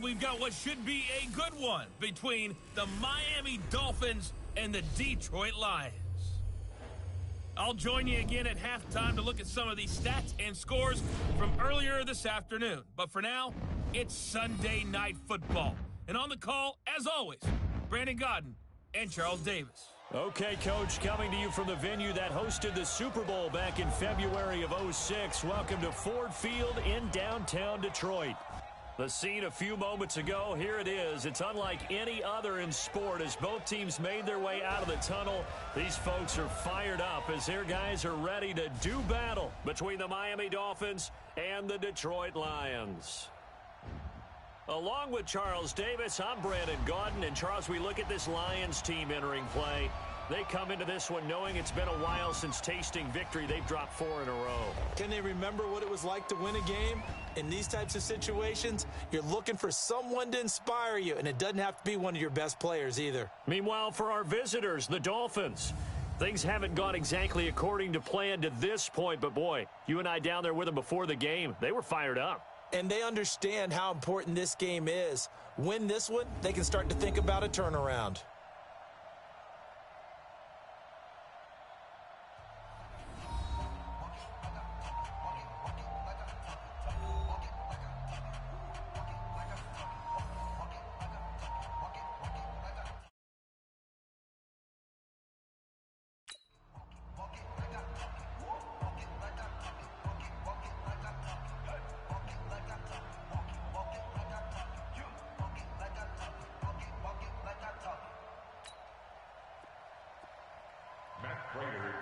we've got what should be a good one between the Miami Dolphins and the Detroit Lions. I'll join you again at halftime to look at some of these stats and scores from earlier this afternoon. But for now, it's Sunday Night Football. And on the call, as always, Brandon Godden and Charles Davis. Okay, Coach, coming to you from the venue that hosted the Super Bowl back in February of '06. Welcome to Ford Field in downtown Detroit. The scene a few moments ago, here it is. It's unlike any other in sport as both teams made their way out of the tunnel. These folks are fired up as their guys are ready to do battle between the Miami Dolphins and the Detroit Lions. Along with Charles Davis, I'm Brandon Godden. And Charles, we look at this Lions team entering play. They come into this one knowing it's been a while since tasting victory. They've dropped 4 in a row. Can they remember what it was like to win a game? In these types of situations, you're looking for someone to inspire you, and it doesn't have to be one of your best players either. Meanwhile, for our visitors, the Dolphins, things haven't gone exactly according to plan to this point, but boy, you and I down there with them before the game, they were fired up. And they understand how important this game is. Win this one, they can start to think about a turnaround.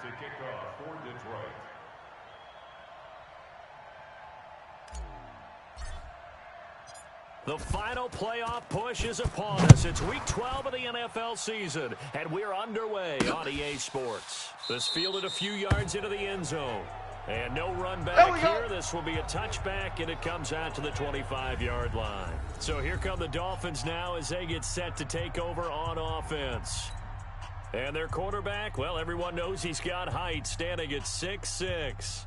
To kick off for Detroit. The final playoff push is upon us. It's week 12 of the NFL season, and we're underway on EA Sports. This fielded a few yards into the end zone. And no run back here. This will be a touchback, and it comes out to the 25-yard line. So here come the Dolphins now as they get set to take over on offense. And their quarterback, well, everyone knows he's got height, standing at 6'6".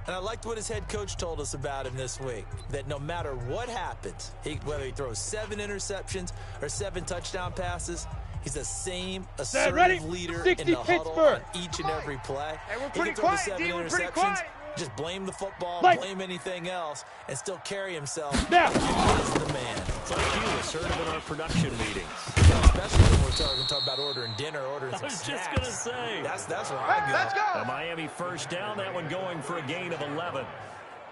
And I liked what his head coach told us about him this week, that no matter what happens, whether he throws 7 interceptions or 7 touchdown passes, he's the same assertive leader in the huddle on each and every play. Hey, we're he pretty can throw quiet, the 7 interceptions, just blame the football, blame anything else, and still carry himself. Now, he is the man. It's like you assertive in our production meetings. Especially when we're talking about ordering dinner, ordering some snacks. I was just going to say. That's where I go. Let's go. A Miami first down, that one going for a gain of 11.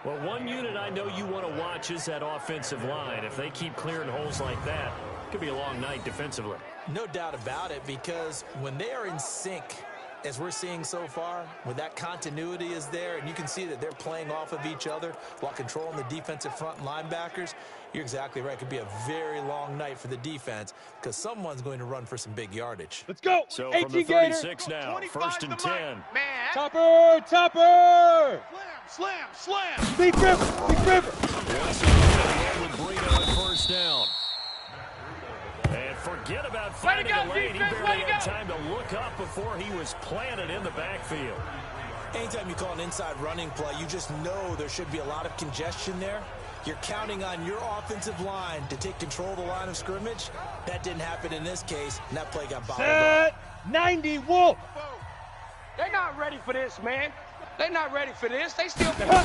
Well, one unit I know you want to watch is that offensive line. If they keep clearing holes like that, it could be a long night defensively. No doubt about it, because when they are in sync, as we're seeing so far, when that continuity is there and you can see that they're playing off of each other while controlling the defensive front and linebackers, you're exactly right. It could be a very long night for the defense because someone's going to run for some big yardage. Let's go. So from the 36 now, 1st and 10. Man. Topper! Slam! Big river! Once again, with Brito at first down. And forget about finding a lane. He barely had time to look up before he was planted in the backfield. Anytime you call an inside running play, you just know there should be a lot of congestion there. You're counting on your offensive line to take control of the line of scrimmage. That didn't happen in this case, and that play got bottled up. 90 Wolf! They're not ready for this, man. They're not ready for this. They still... They run.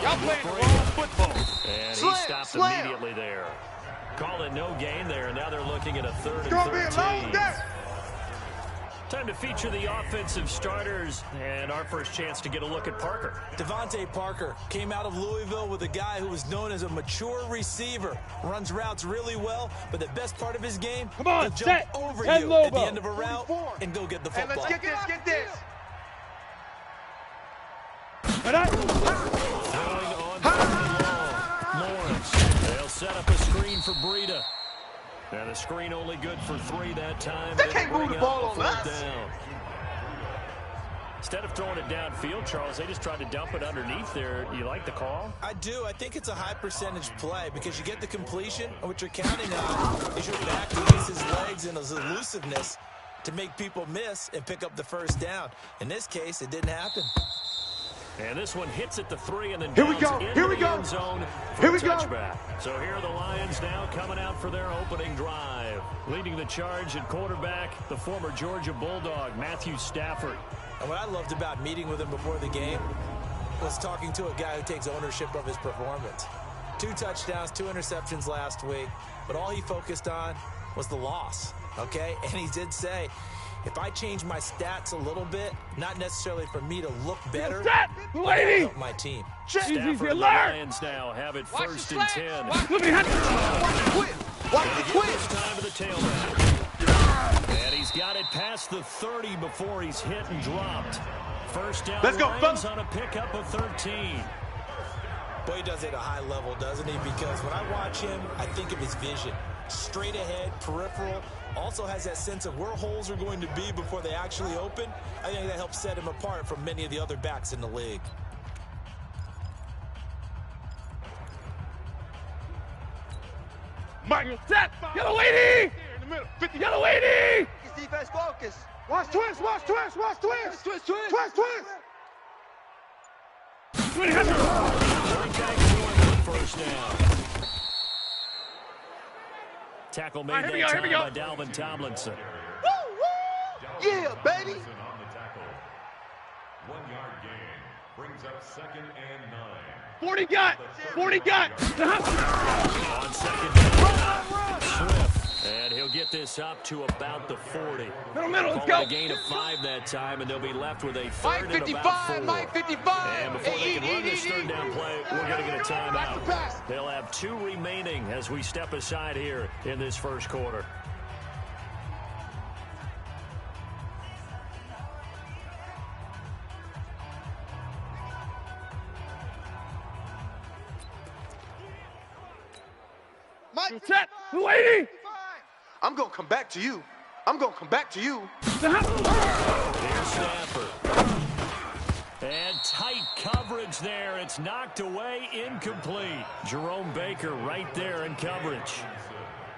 Y'all playing the wrong football. And he stopped immediately there. Call it no gain there, and now they're looking at a 3rd and 13. Time to feature the offensive starters, and our first chance to get a look at Parker. Devontae Parker came out of Louisville with a guy who was known as a mature receiver. Runs routes really well, but the best part of his game, come on, he'll jump over you Lobo. at the end of a route and go get the football. Hey, let's get this. Throwing on Lawrence. They'll set up a screen for Breida. And a screen only good for 3 that time. They can't move the ball on us. Down. Instead of throwing it downfield, Charles, they just tried to dump it underneath there. You like the call? I do. I think it's a high percentage play because you get the completion, and what you're counting on is your back to use his legs and his elusiveness to make people miss and pick up the first down. In this case, it didn't happen. And this one hits at the 3 and then Here we bounces go. into Here we the go. end zone for Here a we go. touchback. So here are the Lions now coming out for their opening drive. Leading the charge at quarterback, the former Georgia Bulldog, Matthew Stafford. And what I loved about meeting with him before the game was talking to a guy who takes ownership of his performance. 2 touchdowns, 2 interceptions last week, but all he focused on was the loss, okay? And he did say, if I change my stats a little bit, not necessarily for me to look better, but to help my team. Stafford and the Lions now have it first and 10. Watch the quit. Watch the quit. This time to the tailback. And he's got it past the 30 before he's hit and dropped. First down, Let's go, Lions on a pickup of 13. Boy, he does it at a high level, doesn't he? Because when I watch him, I think of his vision. Straight ahead, peripheral, also has that sense of where holes are going to be before they actually open. I think that helps set him apart from many of the other backs in the league. Mike, set. Yellow 80. In the middle. 50. Yellow 80. His defense focus. Watch twist. Watch twist. Watch twist. Twist, twist. Twist, twist. 20. Right back for first down. Tackle made that time by Dalvin Tomlinson. Woo, woo. Yeah, baby. On the tackle. 1 yard gain brings up 2nd and 9. 40 got. 40 got. On second down, Swift. And he'll get this up to about the 40. Middle, let's Call go. it a gain of 5 that time, and they'll be left with a Mike third and about 4. 55. Mike 55. And before they can run this third down play, we're going to get a Back to timeout. pass. They'll have 2 remaining as we step aside here in this first quarter. Mike Set. 280. I'm going to come back to you. I'm going to come back to you. Here's Stafford. And tight coverage there. It's knocked away, incomplete. Jerome Baker right there in coverage.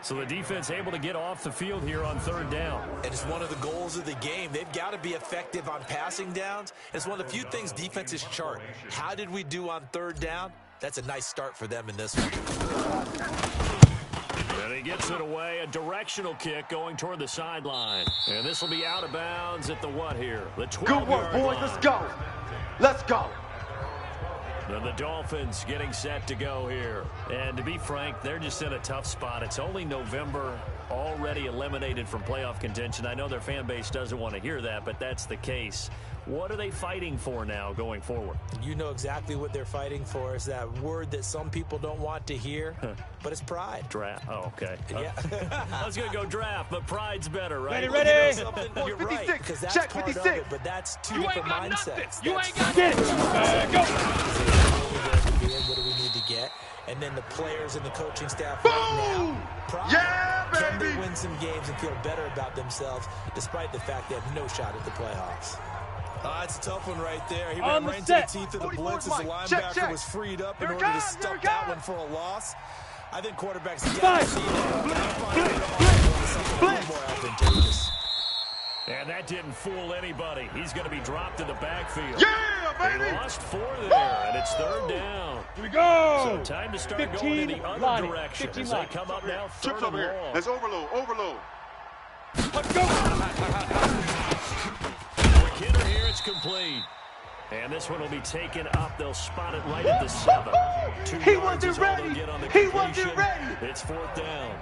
So the defense able to get off the field here on third down. And it's one of the goals of the game. They've got to be effective on passing downs. It's one of the few things defenses chart. How did we do on third down? That's a nice start for them in this one. And he gets it away. A directional kick going toward the sideline. And this will be out of bounds at the what here? The 12-yard Good work, boys. line. Let's go. Let's go. And the Dolphins getting set to go here. And to be frank, they're just in a tough spot. It's only November, already eliminated from playoff contention. I know their fan base doesn't want to hear that, but that's the case. What are they fighting for now going forward? You know exactly what they're fighting for. Is that word that some people don't want to hear, but it's pride. Draft. Oh, okay. Yeah. I was going to go draft, but pride's better, right? Ready. You know something? You're right, 56. because that's Check part 56. of it, but that's two You ain't different got nothing. mindsets. You That's ain't got Get it. Go. what do we need to get? And then the players and the coaching staff Boom! right now. Pride. Yeah, Can baby. they win some games and feel better about themselves despite the fact they have no shot at the playoffs? It's a tough one right there. He On ran the right into set. the teeth of the 44's blitz as the Mike. linebacker Check. was freed up in Here it order to comes, stop here it that comes. one for a loss. I think quarterbacks got Five. to see that. Something a little more advantageous. And that didn't fool anybody. He's going to be dropped in the backfield. Yeah, They baby. lost 4 there, and it's third down. Here we go. So time to start 15 going in the other lining. direction 15 as they lining. come up now third Chips and over here. long. Let's overload. Let's go. Quick hitter here, it's complete. And this one will be taken up. They'll spot it right at the 7. 2 He yards wasn't is all they'll ready. get on the He completion. wasn't ready. It's fourth down.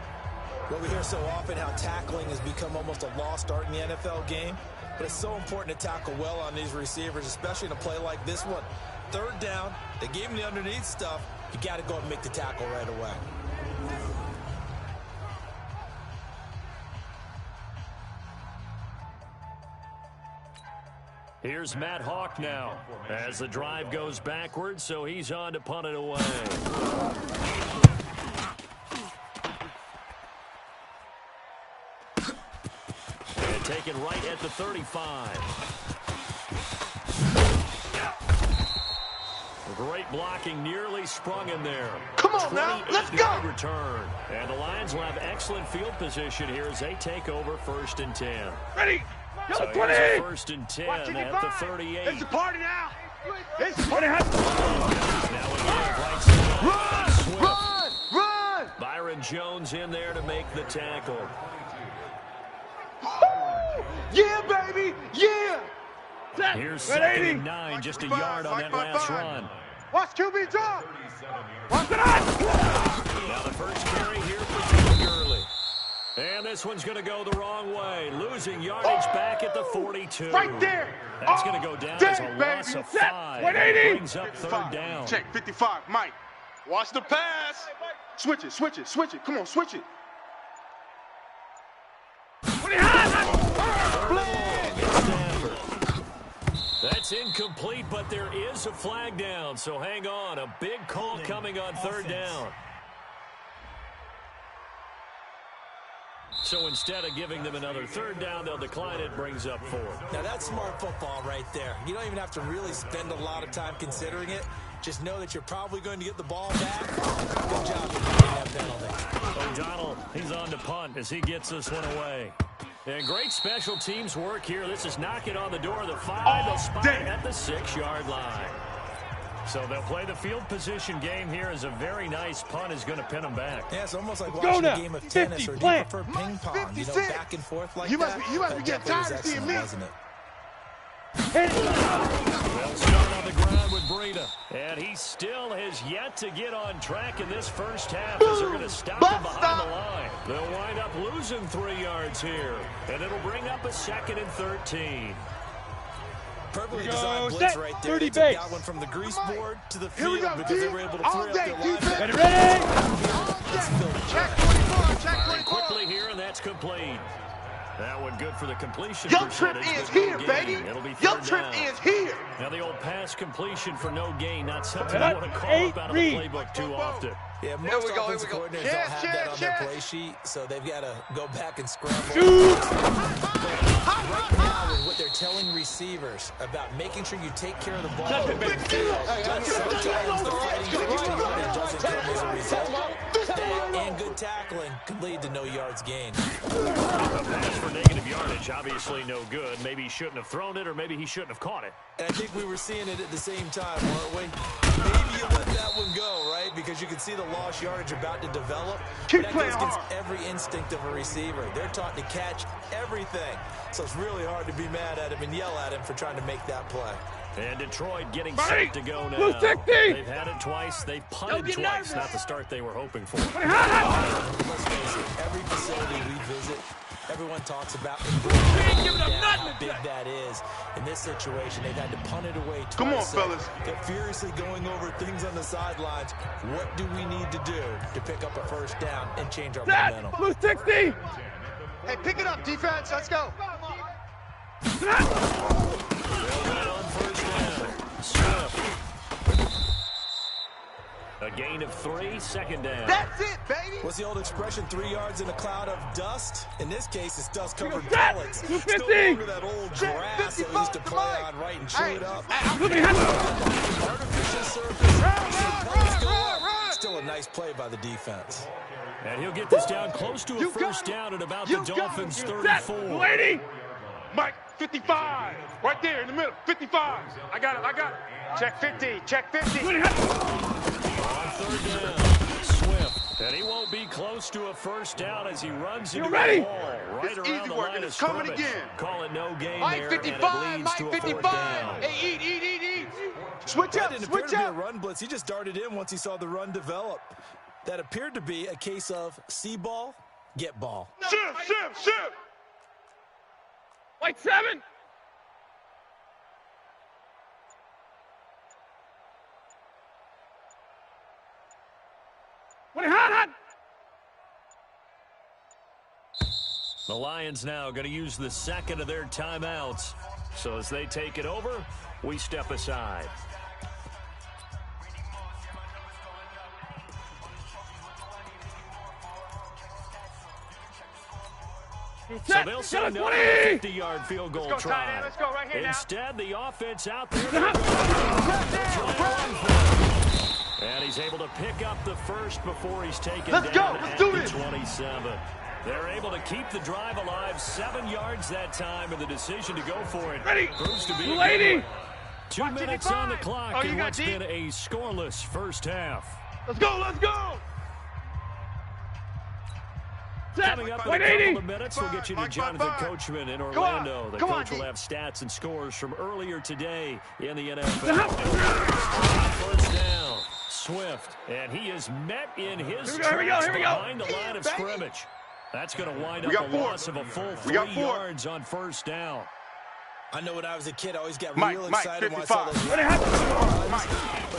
Well, we hear so often how tackling has become almost a lost art in the NFL game, but it's so important to tackle well on these receivers, especially in a play like this one. Third down, they gave him the underneath stuff. You got to go and make the tackle right away. Here's Matt Hawk now as the drive goes backwards, so he's on to punt it away. And taken right at the 35. Great blocking, nearly sprung in there. Come on now, let's go. 28-yard return. And the Lions will have excellent field position here as they take over first and 10. Ready. So Yellow here's 20. a first and 10 Watch it, at the 38. It's a party now. Run! Byron Jones in there to make the tackle. Yeah, baby! Yeah! Here's 2nd and 9, just a yard on that last run. Watch QB drop! Watch it out! Now the first carry here for Gurley. And this one's going to go the wrong way. Losing yardage back at the 42. Right there! That's going to go down as a loss of 5. 180. Brings up 3rd down. Check, 55, Mike. Watch the pass. Switch it, switch it, switch it. Come on, switch it. That's incomplete, but there is a flag down, so hang on. A big call coming on 3rd down. So instead of giving them another 3rd down, they'll decline it, brings up 4. Now that's smart football right there. You don't even have to really spend a lot of time considering it. Just know that you're probably going to get the ball back. Good job of getting that penalty. O'Donnell, he's on to punt as he gets this one away. And great special teams work here. This is knocking on the door of the 5. They'll spot it at the 6-yard line. So they'll play the field position game here as a very nice punt is going to pin them back. Yeah, it's almost like watching a game of tennis, or do you prefer ping pong? You know, back and forth like that. You must be getting tired of seeing me. Wasn't it? They'll start on the ground with Breida. And he still has yet to get on track in this first half as they're going to stop him behind the line. They'll wind up losing 3 yards here. And it'll bring up a 2nd and 13. Perfectly designed blitz right there. They took that one from the grease board to the field because they were able to free up their line. Ready? Check 24, check 24. Quickly here, and that's complete. That one good for the completion Your trip percentage. is here, baby. It'll be Your 3rd trip down. is here. Now the old pass completion for no gain, not something you want to call up out of the playbook too often. Yeah, most offensive coordinators don't have that on their play sheet, so they've got to go back and scramble. Right now, with what they're telling receivers about making sure you take care of the ball. Sometimes the fighting for extra yardage doesn't come as a result. That and good tackling can lead to no yards gained. A pass for negative yardage, obviously no good. Maybe he shouldn't have thrown it, or maybe he shouldn't have caught it. And I think we were seeing it at the same time, weren't we? Maybe you let that one go, right? Because you can see the lost yardage about to develop. Keep that playing goes against hard. every instinct of a receiver. They're taught to catch everything. So it's really hard to be mad at him and yell at him for trying to make that play. And Detroit getting set to go now. Blue 60. They've had it twice. They've punted twice. Not the start they were hoping for. Let's face it, every facility we visit, everyone talks about how big that is. In this situation, they've had to punt it away twice. Come on, fellas. They're furiously going over things on the sidelines. What do we need to do to pick up a 1st down and change our momentum? Blue 60. Hey, pick it up, defense. Let's go. They'll win on 1st down. Swift. A gain of 3, 2nd down. That's it, baby. What's the old expression, 3 yards in a cloud of dust? In this case, it's dust-covered pellets. Still under that old grass that we used to play on, right, and chew it up. Artificial surface. Still a nice play by the defense. And he'll get this down close to a 1st down at about the Dolphins' 34. Lady. Mike, 55. Right there in the middle. 55. I got it. Check 50. Check 50. On 3rd down, Swift. And he won't be close to a 1st down as he runs into the wall right It's around easy the work, line and of it's coming scrimmage. again. Call it no gain Mike there, 55, and it leads to a 4th down. Hey, eat. Switch That up, didn't appear switch to be a up. run blitz. He just darted in once he saw the run develop. That appeared to be a case of see ball, get ball. Shift. White 7. Hot. The Lions now going to use the 2nd of their timeouts. So as they take it over, we step aside. So they'll send no 50-yard field goal try. Let's go right here now. Instead, the offense out there. And he's able to pick up the 1st before he's taken down at the 27. They're able to keep the drive alive, 7 yards that time, and the decision to go for it proves to be a good one. 2 minutes on the clock in what's been a scoreless first half. Let's go, let's go! Coming up in a couple of minutes, we'll get you to Jonathan Coachman in Orlando. The coach will have stats and scores from earlier today in the NFL. First down, Swift, and he is met in his tracks behind the line of scrimmage. That's going to wind up a loss of a full 3 yards on first down. I know when I was a kid, I always got real excited when I saw those. What happened? Mike,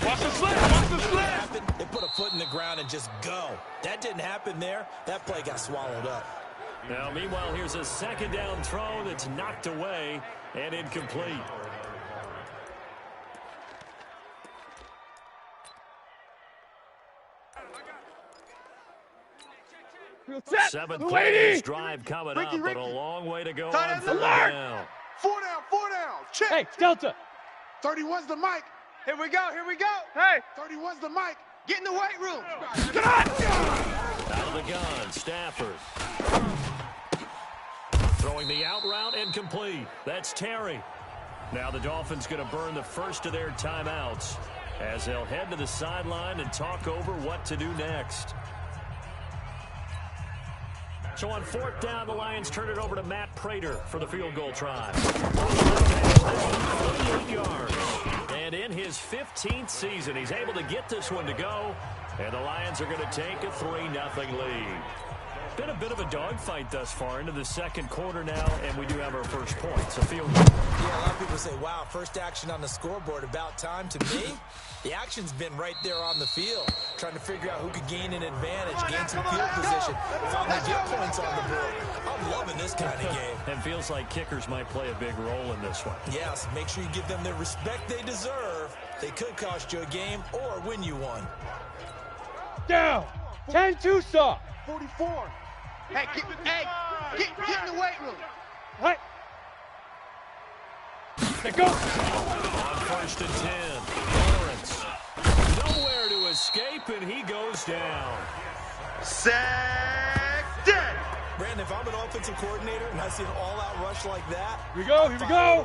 watch the slip, watch the slip. They put a foot in the ground and just go. That didn't happen there. That play got swallowed up. Now, meanwhile, here's a second down throw that's knocked away and incomplete. Seventh quarter's drive coming up, but a long way to go on third down. 4 down, 4 down. Check. Hey, Delta. 31's the mic. Here we go. Hey. 31's the mic. Get in the weight room. Out of the gun, Stafford. Throwing the out route and complete. That's Terry. Now the Dolphins going to burn the first of their timeouts as they'll head to the sideline and talk over what to do next. So on fourth down, the Lions turn it over to Matt Prater for the field goal try. 48 yards. And in his 15th season, he's able to get this one to go. And the Lions are going to take a 3-0 lead. Been a bit of a dogfight thus far into the second quarter now, and we do have our first points. A field goal. Yeah, a lot of people say, wow, first action on the scoreboard, about time. To me, the action's been right there on the field, trying to figure out who could gain an advantage, gain some field position, finally get points on the board. I'm loving this kind of game. And feels like kickers might play a big role in this one. Yes, make sure you give them the respect they deserve. They could cost you a game or win you one. Down. 10-2 saw. 44. Hey, get in the weight room. Hey. There goes. On first and 10, Lawrence. Nowhere to escape, and he goes down. Sack dead. Brandon, if I'm an offensive coordinator and I see an all-out rush like that, Here we go.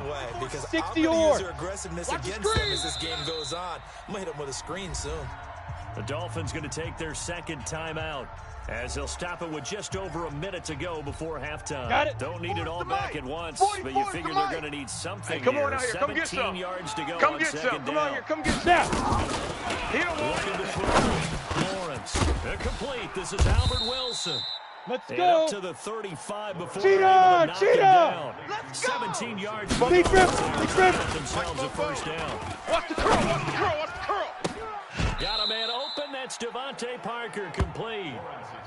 Away because 60 I'm going to yards. use their aggressiveness against them as this game goes on. I'm going to hit them with a screen soon. The Dolphins going to take their second timeout as they'll stop it with just over a minute to go before halftime. Got it. Don't need it all back at once, but you figure they're going to need something Come on here. out here. Come get 17 some. yards to go Come on get second some. down. Come on here. Come get some. Snap. He don't want Looking to throw. Lawrence. Complete. This is Albert Wilson. Let's And go. up to the 35 before Cheetah, they're able to knock him Cheetah. down. Let's 17 yards. Big rip. Big rip. Themselves a first down. Watch the curl. Watch the curl. Watch the curl. Got a man open. That's Devontae Parker, complete.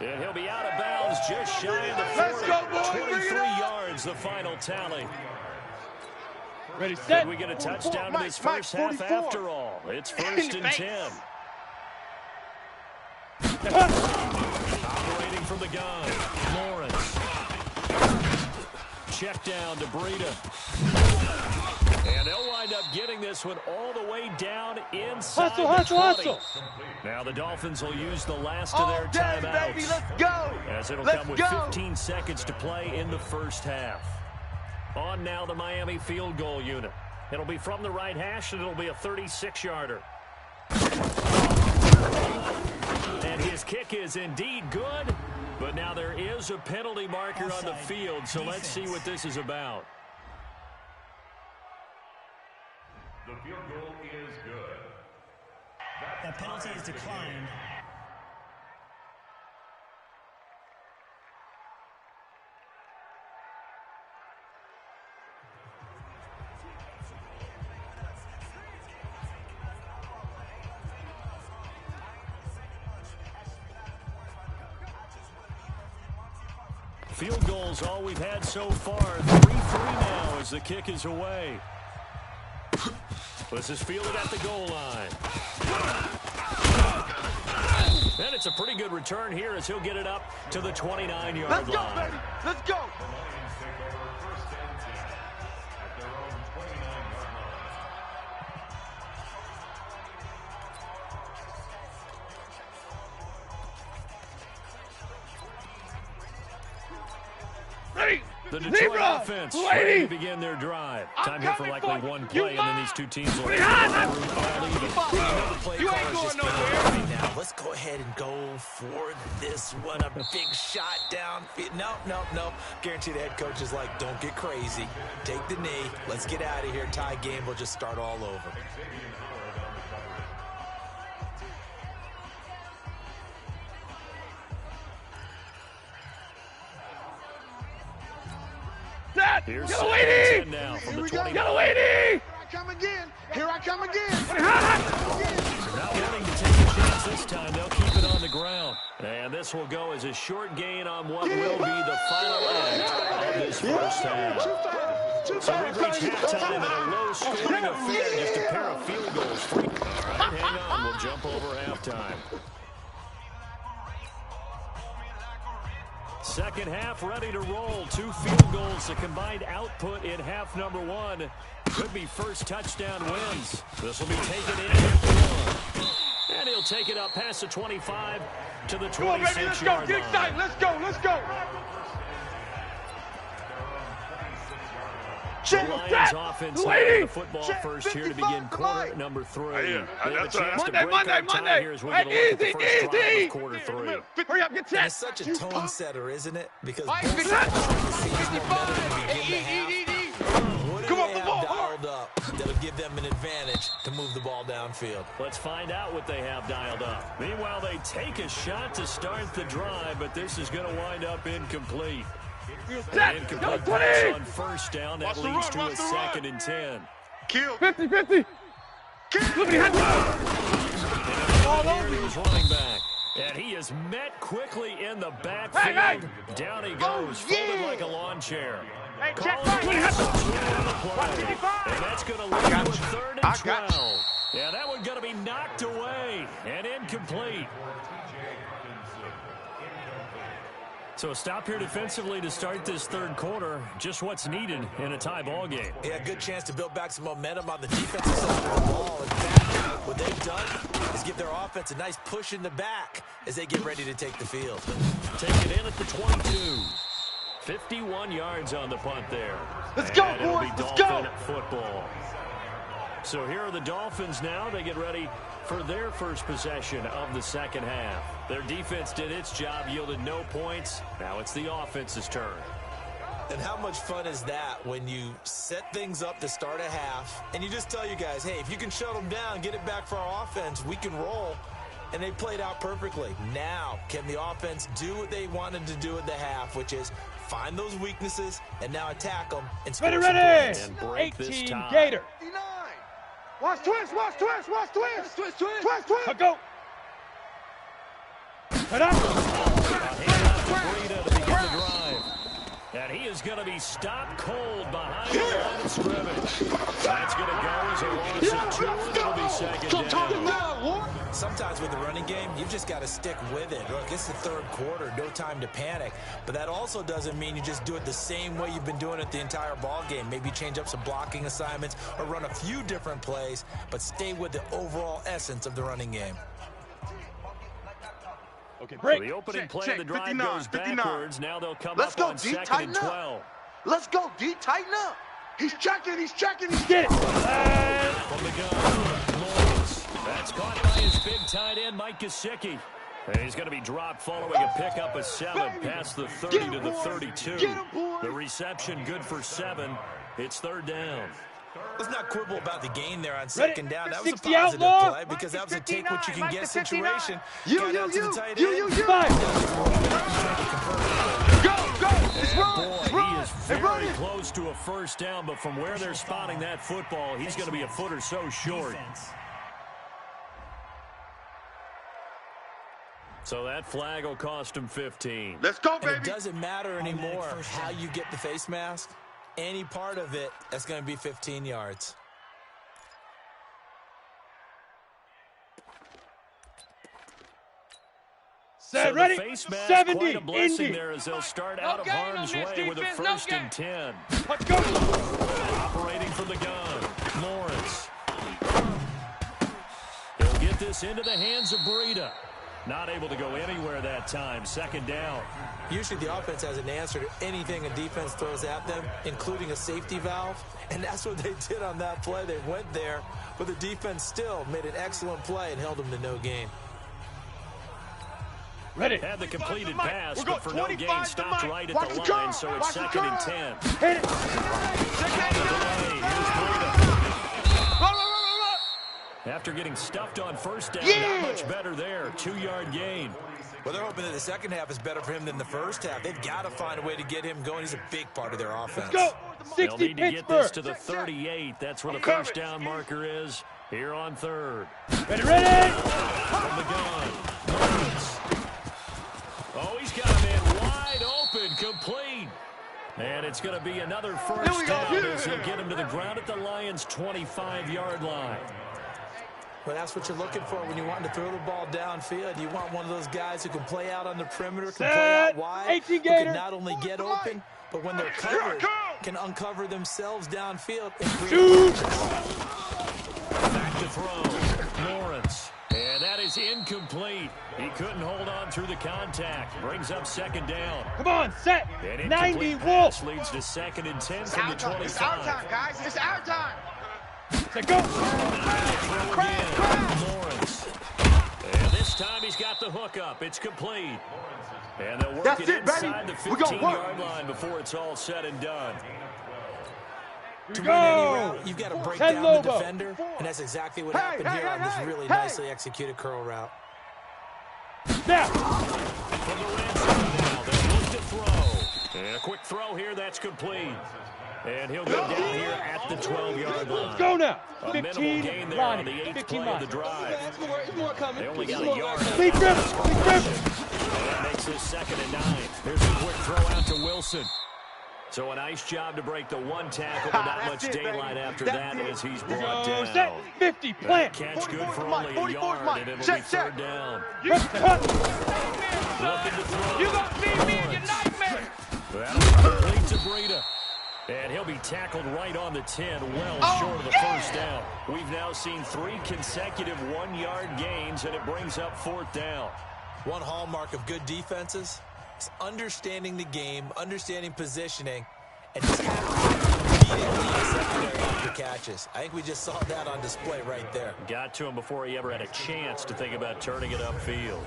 And he'll be out of bounds just shy of the 40. Let's go, boys. 23 yards, the final tally. Ready, set. Did we get a touchdown in this first half 44. after all? It's first and 10. Operating from the gun, Lawrence. Check down to Breida. And they'll wind up getting this one all the way down inside the 20. Now the Dolphins will use the last of their timeouts. Baby, let's go. As it'll come with 15 seconds to play in the first half. On now the Miami field goal unit. It'll be from the right hash, and it'll be a 36-yarder. And his kick is indeed good, but now there is a penalty marker on the field, so let's see what this is about. The field goal is good. That penalty is declined. Field goals all we've had so far. 3-3 now as the kick is away. This is fielded at the goal line. And it's a pretty good return here as he'll get it up to the 29-yard line. Let's go, baby. Let's go. Lions take over first and 10 at their own 29-yard line. Ready. The Detroit offense ready to begin their drive. Time here for likely one play, and then these two teams will all even. You ain't going nowhere right now. Let's go ahead and go for this one. A big shot down. No. Guarantee the head coach is like, don't get crazy. Take the knee. Let's get out of here. Tie game. We'll just start all over. Here's Galawini! now from the 20. Galawini! Here I come again. Not wanting to take a chance this time. They'll keep it on the ground. And this will go as a short gain on what will be the final act of this first half. So we've reached halftime in a low-scoring affair. Just a pair of field goals. All right, hang on. We'll jump over halftime. Second half ready to roll. 2 field goals, the combined output in half number 1. Could be first touchdown wins. This will be taken in after 1. And he'll take it up past the 25 to the 26-yard line. Let's go. The Lions offense having the football first here to begin quarter number 3. They have a chance to break our tie here as we get a look at the first drive of quarter 3. Hurry up, get set. It's such a tone setter, isn't it? Because Come on, the ball. dialed up that'll give them an advantage to move the ball downfield. Let's find out what they have dialed up. Meanwhile, they take a shot to start the drive, but this is going to wind up incomplete. An incomplete pass on first down. That leads to a 2nd and 10. Kill. 50. Here's running back. And he is met quickly in the backfield. Down he goes, folded like a lawn chair. Calling on the play. And that's going to lead to a 3rd and 12. Yeah, that one going to be knocked away and incomplete. So a stop here defensively to start this 3rd quarter. Just what's needed in a tie ball game. Yeah, good chance to build back some momentum on the defensive side of the ball. In fact, what they've done is give their offense a nice push in the back as they get ready to take the field. Take it in at the 22. 51 yards on the punt there. Let's go, and it'll boys. be Let's Dolphin go. football. So here are the Dolphins now. They get ready for their first possession of the 2nd half. Their defense did its job, yielded no points. Now it's the offense's turn. And how much fun is that when you set things up to start a half and you just tell you guys, hey, if you can shut them down, get it back for our offense, we can roll. And they played out perfectly. Now, can the offense do what they wanted to do at the half, which is find those weaknesses and now attack them and score some points. And break this 18 tie. Gator. Watch twist. Go. Head up. Hand out to Breida to begin the drive. And he is going to be stopped cold behind the line of scrimmage. That's going to go as a loss of 2. It'll be 2nd down. Sometimes with the running game, you've just got to stick with it. Look, it's the 3rd quarter, no time to panic. But that also doesn't mean you just do it the same way you've been doing it the entire ball game. Maybe change up some blocking assignments or run a few different plays, but stay with the overall essence of the running game. Okay, So break. the opening play check, of the drive 59, goes 59. backwards. Now they'll come Let's up go, on D, 2nd tighten and up. 12. Let's go, D. Tighten up. He's checking. Get it. From the gun, Morris. That's caught by his big tight end, Mike Gesicki. And he's going to be dropped following a pickup of 7 past the 30 to the 32. The reception good for 7. It's 3rd down. Let's not quibble about the gain there on 2nd down. That was a 60 positive outlaw. play because that was a take what you can get situation. You. Got out to the tight end. You. Boy, he is very close to a first down, but from where they're spotting that football, he's going to be a foot or so short. So that flag will cost him 15. Let's go, And baby. it doesn't matter anymore how you get the face mask. Any part of it, that's going to be 15 yards. So Ready? the face mask, 70. quite a blessing Indy. there as they'll start out of harm's way with a 1st and 10. Let's go. Operating from the gun, Morris. He'll get this into the hands of Breida. Not able to go anywhere that time. Second down. Usually the offense has an answer to anything a defense throws at them, including a safety valve. And that's what they did on that play. They went there, but the defense still made an excellent play and held them to no gain. Ready. Had the completed pass, but for no gain, stopped right at the line, so it's second and 10. Hit it. After getting stuffed on first down, not much better there. 2-yard gain. Well, they're hoping that the second half is better for him than the first half. They've got to find a way to get him going. He's a big part of their offense. Let's go. They'll need to get this to the 38. That's where the first down marker is here on third. Ready, ready. From the gun. Oh, he's got him in wide open, complete. And it's going to be another first down as he'll get him to the ground at the Lions' 25-yard line. Well, that's what you're looking for when you want to throw the ball downfield. You want one of those guys who can play out on the perimeter, can play out wide, who can not only get open, but when they're covered, can uncover themselves downfield and create Back to throw. Lawrence. And that is incomplete. He couldn't hold on through the contact. Brings up second down. Come on, set. 90 Wolf leads to second and 10 from the 25. It's our time, guys. It's our time. Let's go. Lawrence. And this time he's got the hook up. It's complete. And they'll work it inside the 15-yard line before it's all said and done. To win any route, you've got to break down the defender, and that's exactly what happened here on this really nicely executed curl route. Now. From the red side now, they look to throw. And a quick throw here, that's complete. And he'll go down here at the 12-yard line. Let's go now. A minimal gain there on the 8th play of the drive. They only got a yard. Sleep grip. And that makes this second and 9. Here's a quick throw out to Wilson. So a nice job to break the one tackle, but not much daylight after that as he's brought down. Set 50, plant. Catch good for only a yard, and it'll be third down. Looking to throw. You gonna feed me in your nightmare. That'll be complete to Breida. And he'll be tackled right on the 10, well short of the first down. We've now seen 3 consecutive 1-yard gains, and it brings up fourth down. One hallmark of good defenses is understanding the game, understanding positioning, and just immediately secondary after catches. I think we just saw that on display right there. Got to him before he ever had a chance to think about turning it upfield.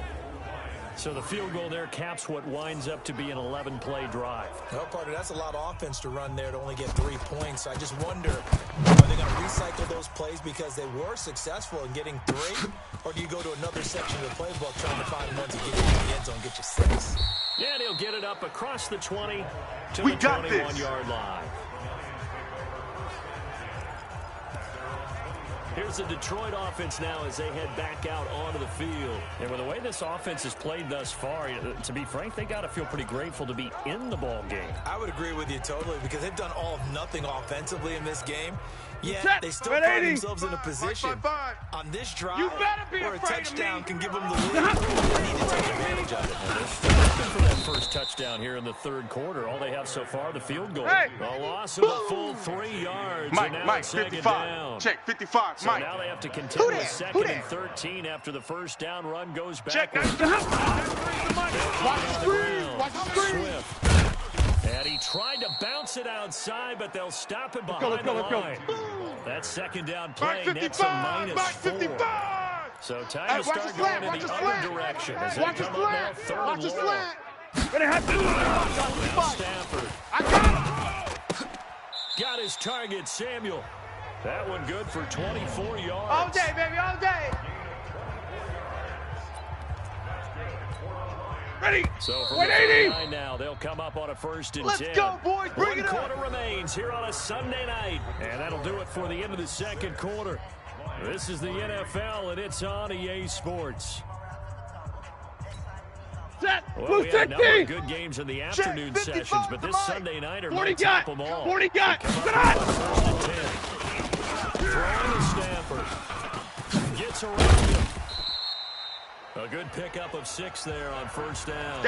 So the field goal there caps what winds up to be an 11-play drive. Well, partner, that's a lot of offense to run there to only get 3 points. I just wonder, are they going to recycle those plays because they were successful in getting 3? Or do you go to another section of the playbook trying to find ones that get you in the end zone, get you 6? Yeah, he'll get it up across the 20 to the 21-yard line. Here's the Detroit offense now as they head back out onto the field. And with the way this offense has played thus far, to be frank, they got to feel pretty grateful to be in the ball game. I would agree with you totally because they've done all of nothing offensively in this game. Yet they still find themselves in a position on this drive where a touchdown can give them the lead. They need to take advantage of it. And they're still looking for that first touchdown here in the third quarter. All they have so far, the field goal. A loss of a full 3 yards. Mike, 55. Check, 55. So now they have to contend with second and 13 after the first down run goes backwards. Watch the screen. Watch the screen. Swift. And he tried to bounce it outside, but they'll stop it behind the line. That second down play nets a -4. So time to start going in the other direction as they come up now third and long. Stafford. I got him. Got his target, Samuel. That one good for 24 yards. All day, baby, all day. Ready. So from the 180 now, they'll come up on a first and 10. Let's go, boys. Bring it up. 1 quarter remains here on a Sunday night. And that'll do it for the end of the second quarter. This is the NFL, and it's on EA Sports. Well, we had a number of good games in the afternoon sessions, but this Sunday nighter might top them all. 40 got. First and 10. Throwing to Stafford. Gets around him. A good pickup of 6 there on first down.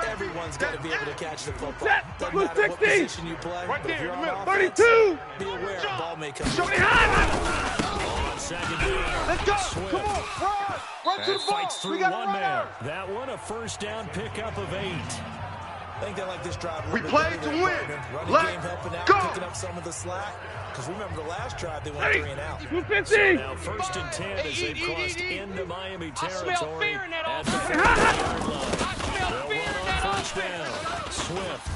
Everyone's got to be able to catch the football. Doesn't matter what position you play. Right there in the middle. Offense, 32. be aware the ball may come. Show me high. second down. Let's go. Swift. Come on, run to the ball. Fights through We got one man. That one a first down pickup of 8. I think they like this drive. We played to win. Running Let's game helping out, go. picking up some of the slack. Because remember the last drive, they went 3 and out. So now first and 10 as they've crossed into Miami territory at the 40-yard line. They'll run on first down. Swift.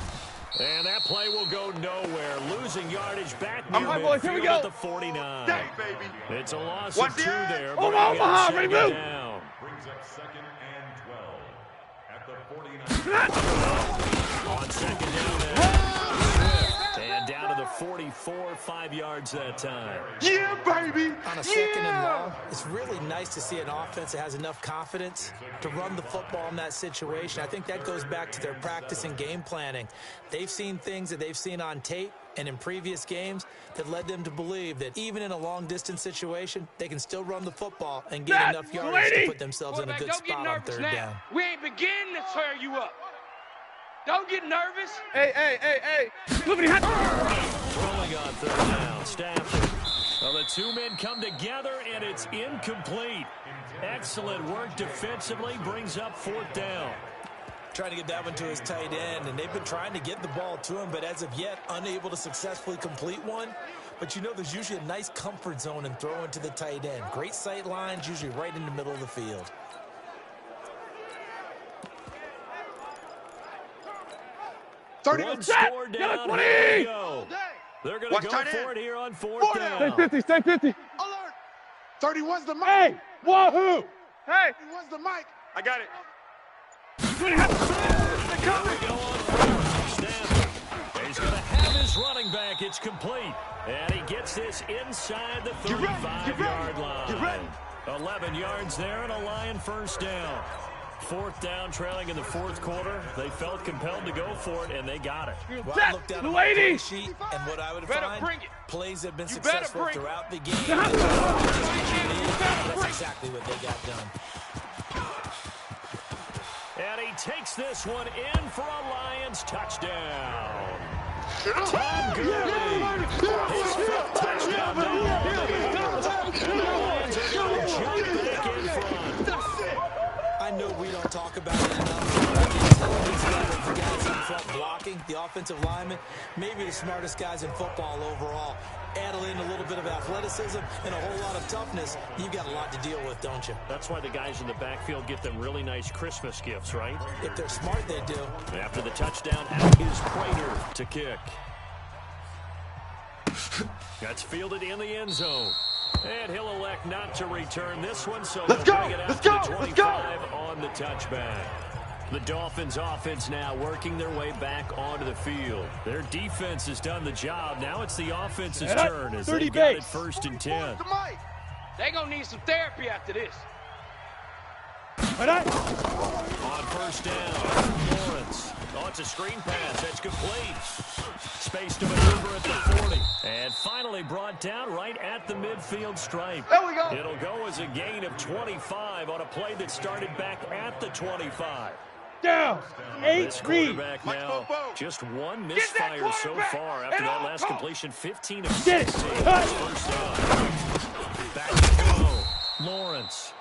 And that play will go nowhere. Losing yardage back near midfield at the 49. Dang, baby. It's a loss Watch of 2 the there. Oh, bringing Omaha, up ready, second move. down. Brings up 2nd and 12 at the 49. On second down now. And down to the 44, 5 yards that time. Yeah, baby. On a second and long, it's really nice to see an offense that has enough confidence to run the football in that situation. I think that goes back to their practice and game planning. They've seen things that they've seen on tape and in previous games that led them to believe that even in a long-distance situation, they can still run the football and get enough yardage to put themselves in a good spot on 3rd down. We ain't beginning to tear you up. Don't get nervous. Hey. Rolling on 3rd down. Stafford. Well, the 2 men come together, and it's incomplete. Excellent work defensively. Brings up 4th down. Trying to get that one to his tight end, and they've been trying to get the ball to him, but as of yet, unable to successfully complete one. But you know there's usually a nice comfort zone in throwing to the tight end. Great sight lines, usually right in the middle of the field. One score down. Here we go. They're going to go for it here on 4th down. Stay 50. Alert. 31's the mic. Hey, wahoo. Hey. 31's the mic. I got it. Here we go on 4th. Stafford. He's going to have his running back. It's complete. And he gets this inside the 35-yard line. 11 yards there and a Lion first down. 4th down, trailing in the 4th quarter. They felt compelled to go for it, and they got it. Well, I looked down at my play sheet, and what I would find, plays have been successful throughout the game. That's exactly what they got done. And he takes this one in for a Lions touchdown. Tom Gurley. His 5th touchdown. The Lions are going to jump back in front. I know we don't talk about it enough. The intelligence level for guys up front blocking, the offensive linemen, maybe the smartest guys in football overall. Add in a little bit of athleticism and a whole lot of toughness, you've got a lot to deal with, don't you? That's why the guys in the backfield get them really nice Christmas gifts, right? If they're smart, they do. After the touchdown, out is Prater to kick. That's fielded in the end zone. And he'll elect not to return this one, so they'll bring it out to the 25 on the touchback. The Dolphins offense now working their way back onto the field. Their defense has done the job. Now it's the offense's turn as they've got it 1st and 10. They gonna need some therapy after this. On first down, Lawrence. Oh, it's a screen pass. That's complete. Space to maneuver at the 40. And finally brought down right at the midfield stripe. There we go. It'll go as a gain of 25 on a play that started back at the 25. Down. 8 This quarterback now just one misfire so far after that last completion. 15 of 16. First down. Back to throw. Lawrence.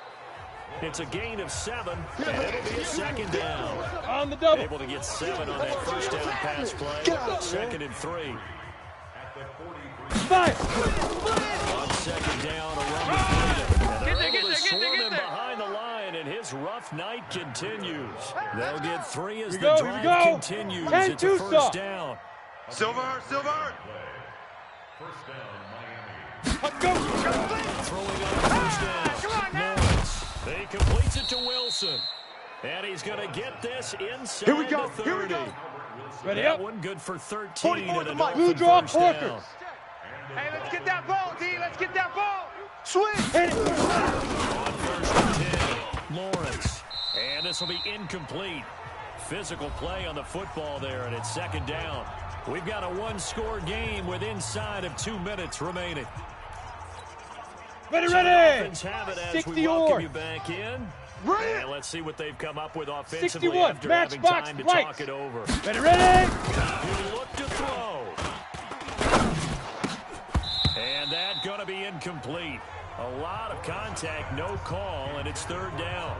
It's a gain of 7, and it'll be a 2nd down. On the double. Able to get 7 on that first down pass play. 2nd and 3. 5. On 2nd down, a run to freedom. And they're able to swarm him behind the line, and his rough night continues. They'll get 3 as the drive continues. It's a first down. Silver. First down, Miami. Let's go. Throwing on first down. Lawrence. He completes it to Wilson. And he's going to get this inside the 30. Ready that up. one good for 13 and a Blue Dolphin draw first Porter. down. Hey, let's get that ball, D. Let's get that ball. Swing. Hit it. On first and 10, Lawrence. And this will be incomplete. Physical play on the football there, and it's 2nd down. We've got a 1-score game with inside of 2 minutes remaining. Ready. Dolphins have it as 60 we welcome or. you back in. Ready. And let's see what they've come up with offensively 61, after match having box, time to right. talk it over. Ready. You look to throw. And that's going to be incomplete. A lot of contact, no call, and it's third down.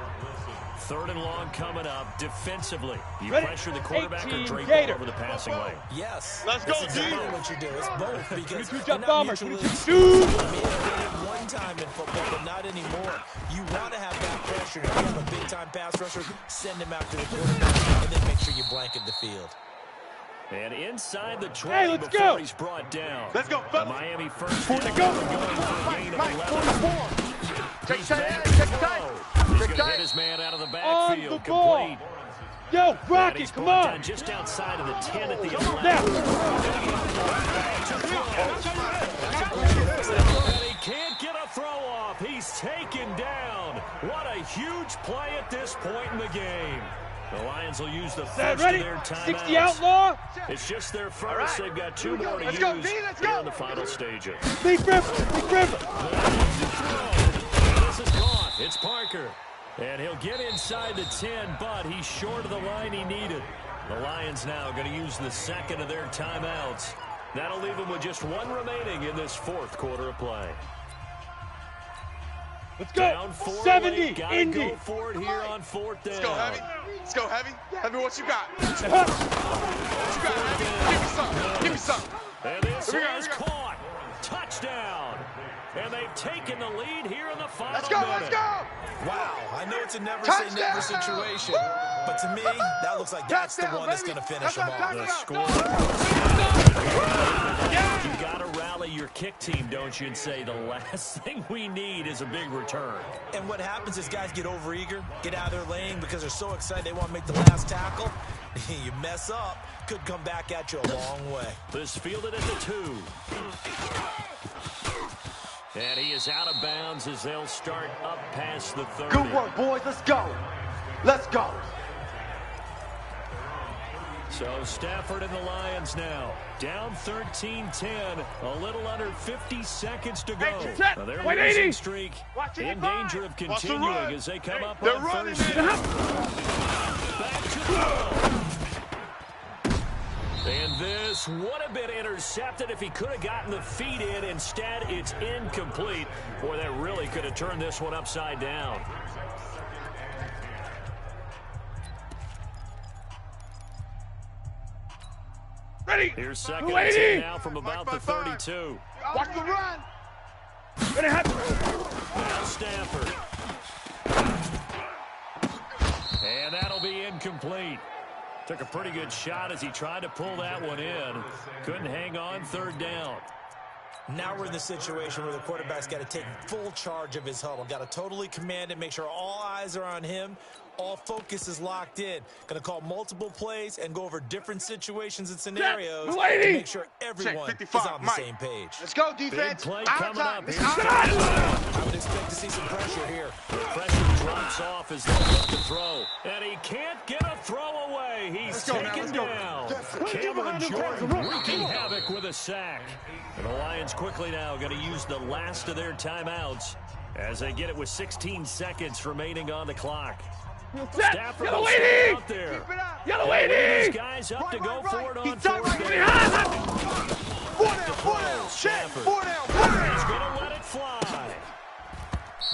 Third and long coming up defensively. You pressure the quarterback or drape all over the passing lane. Yes. Let's go, That's exactly what you do. It's both because jump you're not bombers. mutually 22 exclusive. I mean, they did it one time in football, but not anymore. You want to have that pressure. If you have a big-time pass rusher, send him after the quarterback, and then make sure you blanket the field. And inside the 20 before go. he's brought down. Let's go, The fellas. Miami first Go. down, going for a gain of 11. Check He's tight, back check to tight. throw. He's Check going to tight. hit his man out of the On backfield. the ball. Complete. Yo, And Rocky, he's come brought on. down just outside of the 10 at the 11. Now. And he can't get a throw off. He's taken down. What a huge play at this point in the game. The Lions will use the first Ready? of their 60 timeouts. outlaw. It's just their first. They've got two more to Let's use go, D, let's here go. in the final stages. Big River. Big River. This is gone. It's Parker. And he'll get inside the 10, but he's short of the line he needed. The Lions now going to use the second of their timeouts. That'll leave them with just one remaining in this fourth quarter of play. Let's go. Down 4 70. late. Gotta Indy. go for it here on fourth down. Let's go, Heavy. Let's go, Heavy. Heavy, what you got? What you got, Heavy? Give me some. Give me some. And this Here we go, is here we go. caught. Touchdown. And they've taken the lead here in the final Let's go, minute. let's go. Wow, I know it's a never-say-never Touchdown! situation, but to me, that looks like that's the Touchdown, one that's baby. going to finish That's them what I'm off. talking The about. score. You got to rally your kick team, don't you, and say the last thing we need is a big return. And what happens is guys get overeager, get out of their lane because they're so excited they want to make the last tackle. You mess up, could come back at you a long way. This fielded at the 2. And he is out of bounds as they'll start up past the 30. Good work, boys. Let's go. Let's go. So Stafford and the Lions now down 13-10, a little under 50 seconds to go. set. Now their 180. losing streak Watch it, in Brian. danger of Watch the continuing run. as they come up They're on running, first man. down. Back to throw. And this would have been intercepted if he could have gotten the feet in. Instead, it's incomplete. Boy, that really could have turned this one upside down. Ready. Here's second and 280. 10 now from about the 32. Watch the run. Ready, hot. Now Stafford. And that'll be incomplete. Took a pretty good shot as he tried to pull that one in. Couldn't hang on, third down. Now we're in the situation where the quarterback's got to take full charge of his huddle. Got to totally command it, make sure all eyes are on him. All focus is locked in. Going to call multiple plays and go over different situations and scenarios to make sure everyone is on the same page. Let's go, Big defense. play Our coming time. up. It's Here's our time. I would expect to see some pressure here. The pressure drops off as they look to throw. And he can't get a throw away. He's taken down. Cameron Jordan wreaking havoc with a sack. And the Lions quickly now going to use the last of their timeouts as they get it with 16 seconds remaining on the clock. Stafford will stay out there. Yellow These lady. guys up to go for it on He's tight fourth right down. Four down. Check. Stafford. Four down. He's going to let it fly.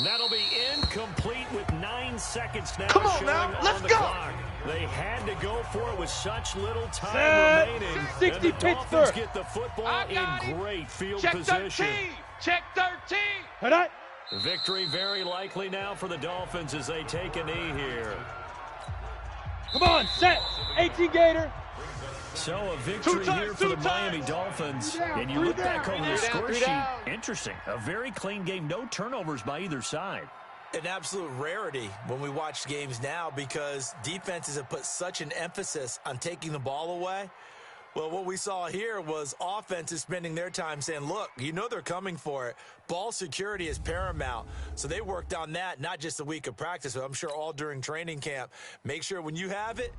That'll be incomplete with 9 seconds now Come on showing now, on let's the go. clock. They had to go for it with such little time Set. remaining. 60 and the Dolphins Pittsburgh. get the football I got in it. great field Check position. 13. Check 13. Ready. Victory very likely now for the Dolphins as they take a knee here. Come on, set. 18 Gator. So a victory times, here for the 2 Miami times. Dolphins. And you look back over the score sheet. Interesting. A very clean game. No turnovers by either side. An absolute rarity when we watch games now because defenses have put such an emphasis on taking the ball away. Well, what we saw here was offenses spending their time saying, look, you know they're coming for it. Ball security is paramount. So they worked on that, not just a week of practice, but I'm sure all during training camp. Make sure when you have it,